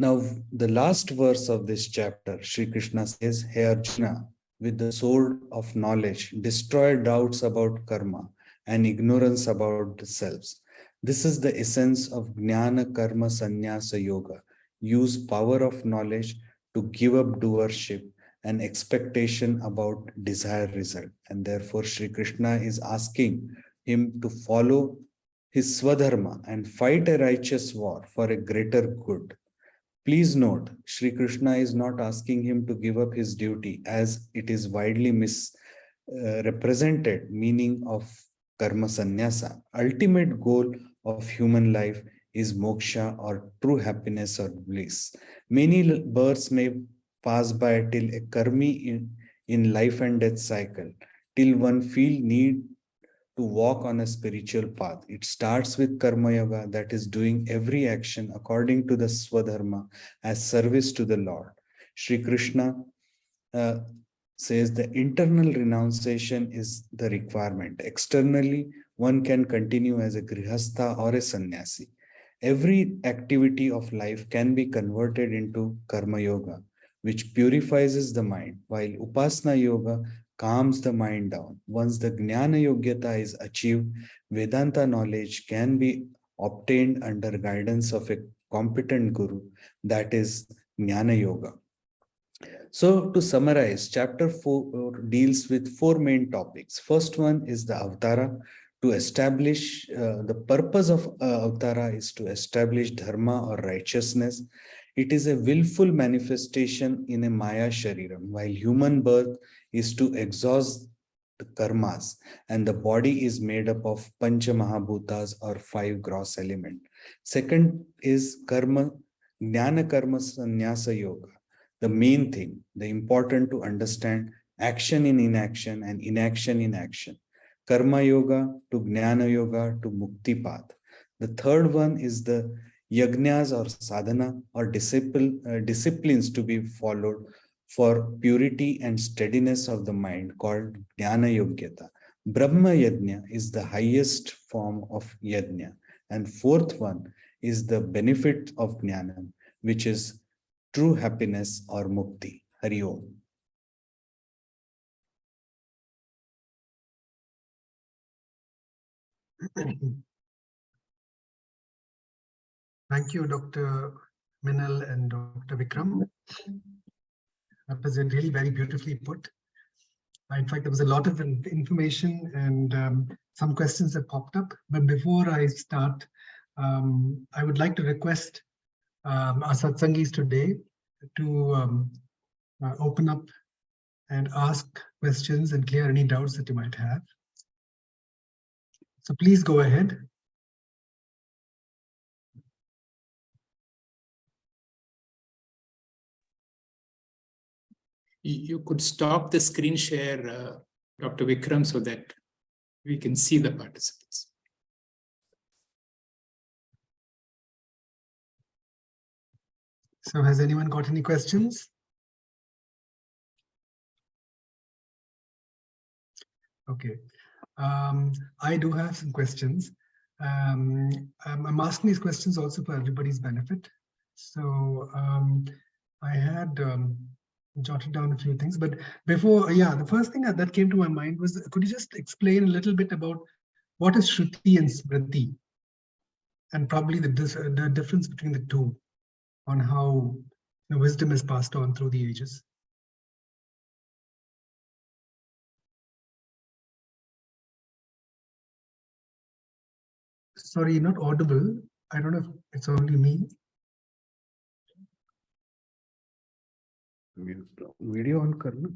Now, the last verse of this chapter, Sri Krishna says, "Hey Arjuna, with the sword of knowledge, destroy doubts about karma and ignorance about the selves." This is the essence of Jnana Karma Sanyasa Yoga. Use power of knowledge to give up doership and expectation about desired result. And therefore, Sri Krishna is asking him to follow his Swadharma and fight a righteous war for a greater good. Please note, Sri Krishna is not asking him to give up his duty as it is widely misrepresented meaning of karma sannyasa. Ultimate goal of human life is moksha or true happiness or bliss. Many births may pass by till a karmi in life and death cycle, till one feel need to walk on a spiritual path. It starts with karma yoga, that is doing every action according to the swadharma as service to the Lord. Sri Krishna says the internal renunciation is the requirement. Externally, one can continue as a grihastha or a sannyasi. Every activity of life can be converted into karma yoga, which purifies the mind, while upasana yoga calms the mind down. Once the Jnana Yogyata is achieved, Vedanta knowledge can be obtained under guidance of a competent guru, that is Jnana Yoga. So to summarize, chapter 4 deals with four main topics. First one is the avatara. To establish, the purpose of avatara is to establish dharma or righteousness. It is a willful manifestation in a Maya Shariram, while human birth is to exhaust the karmas, and the body is made up of Pancha Mahabhutas or 5 gross elements. Second is karma, Jnana Karma Sannyasa Yoga. The main thing, the important to understand, action in inaction and inaction in action. Karma Yoga to Jnana Yoga to Mukti Path. The third one is the yagnas or sadhana or disciplines to be followed for purity and steadiness of the mind, called Jnana Yogyata. Brahma Yajna is the highest form of yajna. And fourth one is the benefit of Jnanam, which is true happiness or mukti. Hari Om. Thank you, Dr. Minal and Dr. Vikram. That was really very beautifully put. In fact, there was a lot of information and some questions that popped up. But before I start, I would like to request our satsangis today to open up and ask questions and clear any doubts that you might have. So please go ahead. You could stop the screen share, Dr. Vikram, so that we can see the participants. So has anyone got any questions? Okay. I do have some questions. I'm asking these questions also for everybody's benefit. So I had jotted down a few things, but before, the first thing that came to my mind was, could you just explain a little bit about what is Shruti and Smriti, and probably the difference between the two, on how the wisdom is passed on through the ages? Sorry, you're not audible. I don't know if it's only me. Video on karna.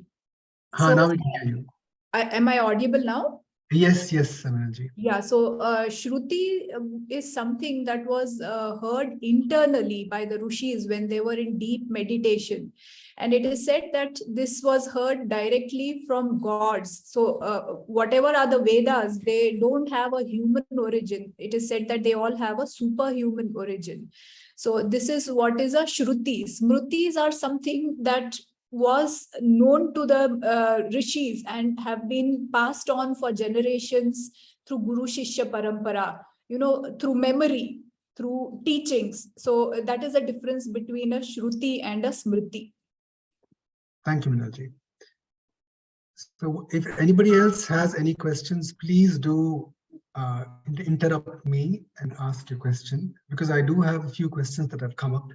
So, Now we can hear you. Am I audible now? Yes, Samanji. Yeah, so Shruti is something that was heard internally by the rishis when they were in deep meditation. And it is said that this was heard directly from gods. So whatever are the Vedas, they don't have a human origin. It is said that they all have a superhuman origin. So this is what is a Shruti. Smritis are something that was known to the rishis and have been passed on for generations through Guru Shishya Parampara, through memory. through teachings. So that is the difference between a Shruti and a Smriti. Thank you, Minalji. So if anybody else has any questions, please do interrupt me and ask your question, because I do have a few questions that have come up.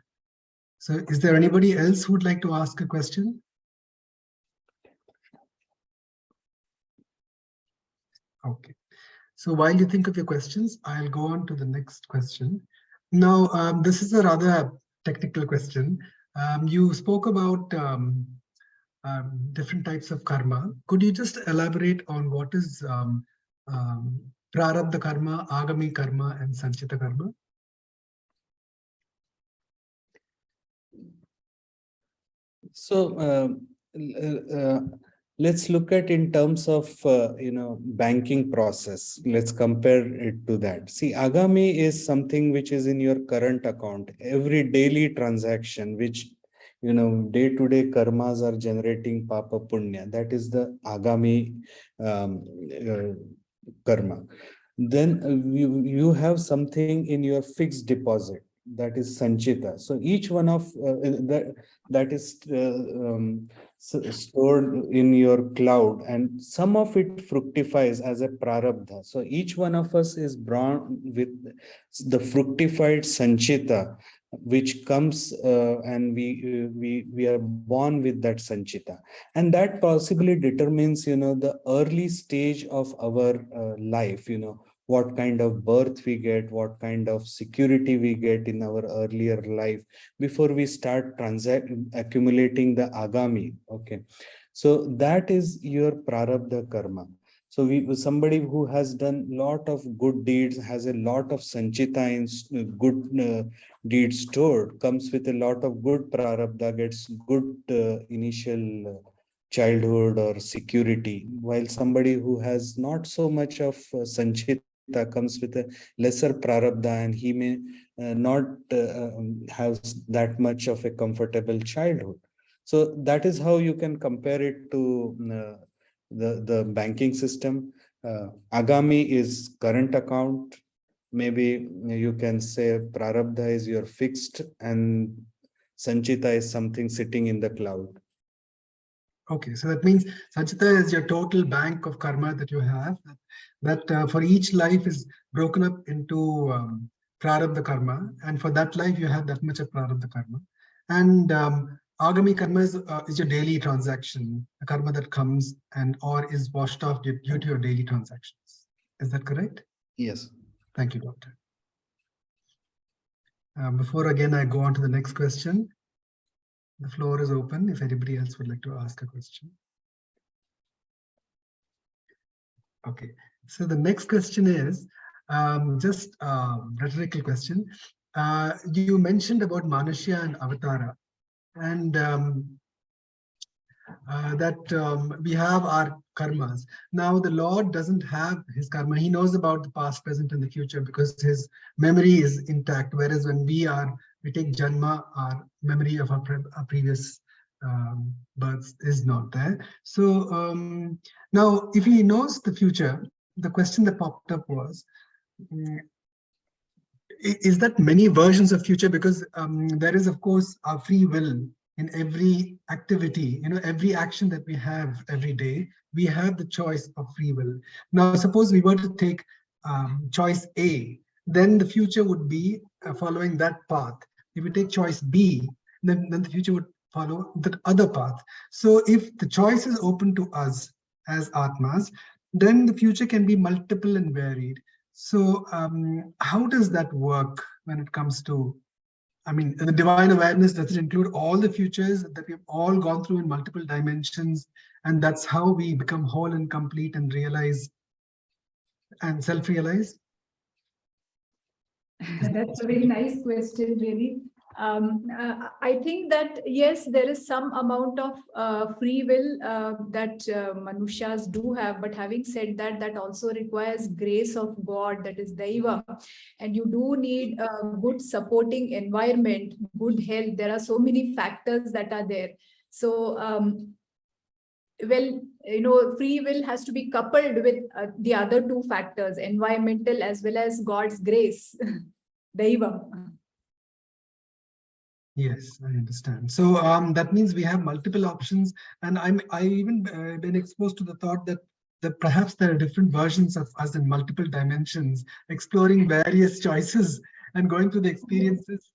So is there anybody else who would like to ask a question? Okay. So while you think of your questions, I'll go on to the next question. Now, this is a rather technical question. You spoke about different types of karma. Could you just elaborate on what is prarabdha karma, agami karma, and sanchita karma? So let's look at in terms of banking process. Let's compare it to that. See, agami is something which is in your current account. Every daily transaction, which day-to-day karmas are generating papa punya. That is the agami karma. Then you have something in your fixed deposit, that is sanchita. So each one of that is stored in your cloud, and some of it fructifies as a prarabdha. So each one of us is born with the fructified sanchita, which comes and we are born with that sanchita, and that possibly determines the early stage of our life, what kind of birth we get, what kind of security we get in our earlier life before we start accumulating the agami. Okay, so that is your prarabdha karma. So somebody who has done lot of good deeds, has a lot of sanchita in good deeds stored, comes with a lot of good prarabdha, gets good initial childhood or security, while somebody who has not so much of sanchita comes with a lesser prarabdha, and he may not have that much of a comfortable childhood. So that is how you can compare it to the banking system. Agami is current account. Maybe you can say prarabdha is your fixed, and sanchita is something sitting in the cloud. Okay, so that means sanchita is your total bank of karma that you have, that for each life is broken up into prarabdha karma, and for that life you have that much of prarabdha karma. And agami karma is your daily transaction, a karma that comes and or is washed off due to your daily transactions. Is that correct? Yes. Thank you, Doctor. Before again I go on to the next question, the floor is open if anybody else would like to ask a question. Okay, so the next question is just a rhetorical question. You mentioned about Manusya and Avatara, and that we have our karmas. Now the Lord doesn't have his karma. He knows about the past, present, and the future because his memory is intact. Whereas when we take janma, our memory of our previous births is not there. So now if he knows the future, the question that popped up was, is that many versions of future? Because there is, of course, our free will in every activity, every action that we have every day, we have the choice of free will. Now, suppose we were to take choice A, then the future would be following that path. If we take choice B, then the future would follow that other path. So if the choice is open to us as Atmas, then the future can be multiple and varied. So how does that work when it comes to, the divine awareness, does it include all the futures that we've all gone through in multiple dimensions? And that's how we become whole and complete and realize and self-realize? That's a very nice question, really. I think that, yes, there is some amount of free will that Manushas do have, but having said that, that also requires grace of God, that is Daivam. And you do need a good supporting environment, good health. There are so many factors that are there. So, free will has to be coupled with the other two factors, environmental as well as God's grace. Daivam. Yes, I understand. So that means we have multiple options, and I even been exposed to the thought that perhaps there are different versions of us in multiple dimensions, exploring various choices and going through the experiences.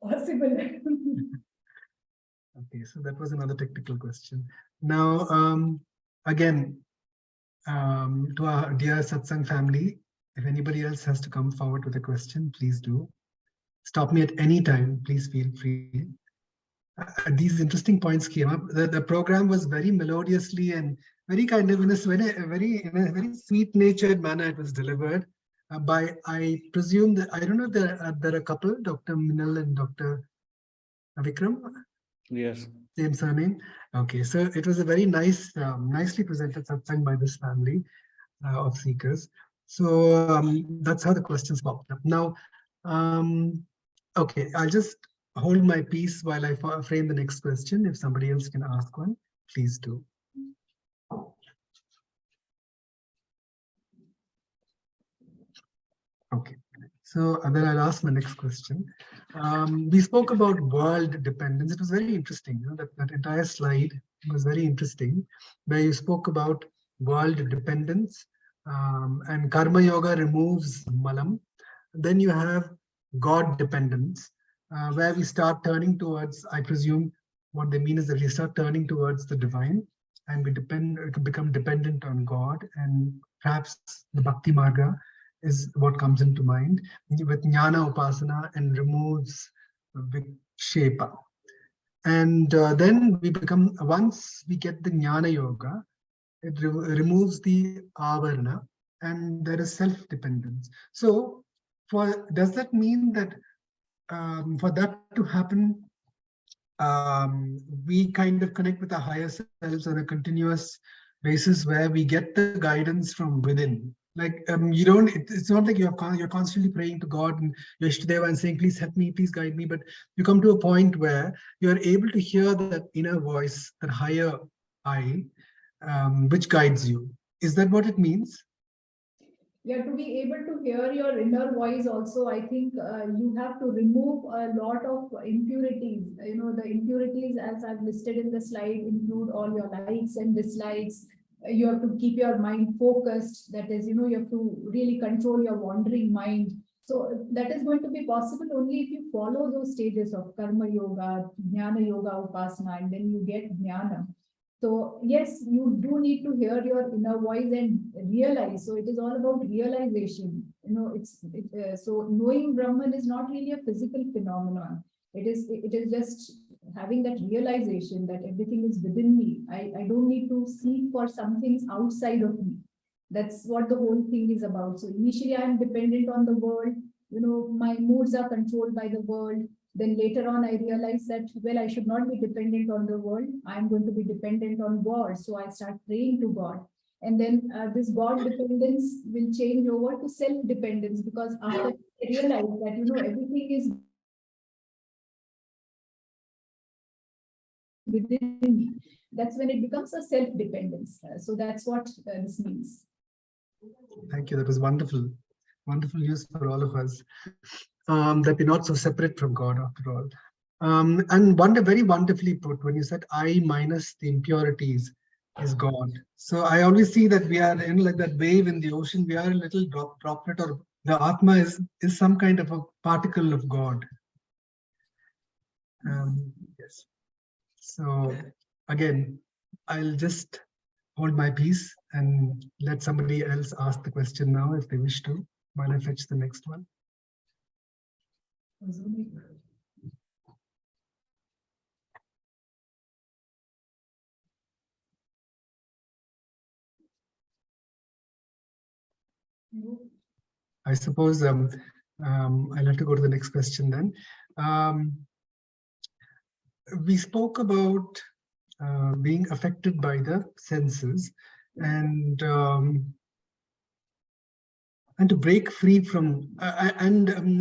Possible. Okay, so that was another technical question. Now, again, to our dear Satsang family, if anybody else has to come forward with a question, please do. Stop me at any time, please feel free. These interesting points came up. The program was very melodiously and very kind of in a very sweet-natured manner. It was delivered by, I presume that, I don't know if there are a couple, Dr. Minal and Dr. Vikram. Yes. Same surname. Okay, so it was a very nice, nicely presented satsang by this family of seekers. So that's how the questions popped up. Now, okay, I'll just hold my peace while I frame the next question. If somebody else can ask one, please do. Okay, so then I'll ask my next question. We spoke about world dependence. It was very interesting. You know, that entire slide was very interesting, where you spoke about world dependence, and karma yoga removes malam. Then you have God dependence, where we start turning towards, I presume what they mean is that we start turning towards the divine, and we become dependent on God, and perhaps the bhakti marga is what comes into mind with Jnana Upasana and removes Vikshepa. And then we become, once we get the Jnana Yoga, it removes the Avarna, and there is self-dependence. So does that mean that for that to happen, we kind of connect with our higher selves on a continuous basis where we get the guidance from within? Like you don't, it's not like you're constantly praying to God and your Ishtadeva and saying, please help me, please guide me. But you come to a point where you're able to hear that inner voice, that higher I, which guides you. Is that what it means? Yeah, to be able to hear your inner voice also, I think you have to remove a lot of impurities. You know, the impurities, as I've listed in the slide, include all your likes and dislikes. You have to keep your mind focused. That is, you know, you have to really control your wandering mind. So that is going to be possible only if you follow those stages of karma yoga, jnana yoga, upasana, and then you get jnana. So yes, you do need to hear your inner voice and realize. So it is all about realization. You know, so knowing Brahman is not really a physical phenomenon. It is just having that realization that everything is within me. I don't need to seek for some things outside of me. That's what the whole thing is about. So initially I am dependent on the world. You know, my moods are controlled by the world. Then later on, I realized that, well, I should not be dependent on the world. I'm going to be dependent on God. So I start praying to God. And then this God dependence will change over to self-dependence, because after I realize that, you know, everything is within me, that's when it becomes a self-dependence. So that's what this means. Thank you. That was wonderful. Wonderful news for all of us. That we're not so separate from God after all. And very wonderfully put when you said I minus the impurities is God. So I always see that we are in like that wave in the ocean. We are a little droplet, or the Atma is some kind of a particle of God. Yes. So again, I'll just hold my peace and let somebody else ask the question now if they wish to, while I fetch the next one. I suppose I'll have to go to the next question then. We spoke about being affected by the senses, and to break free from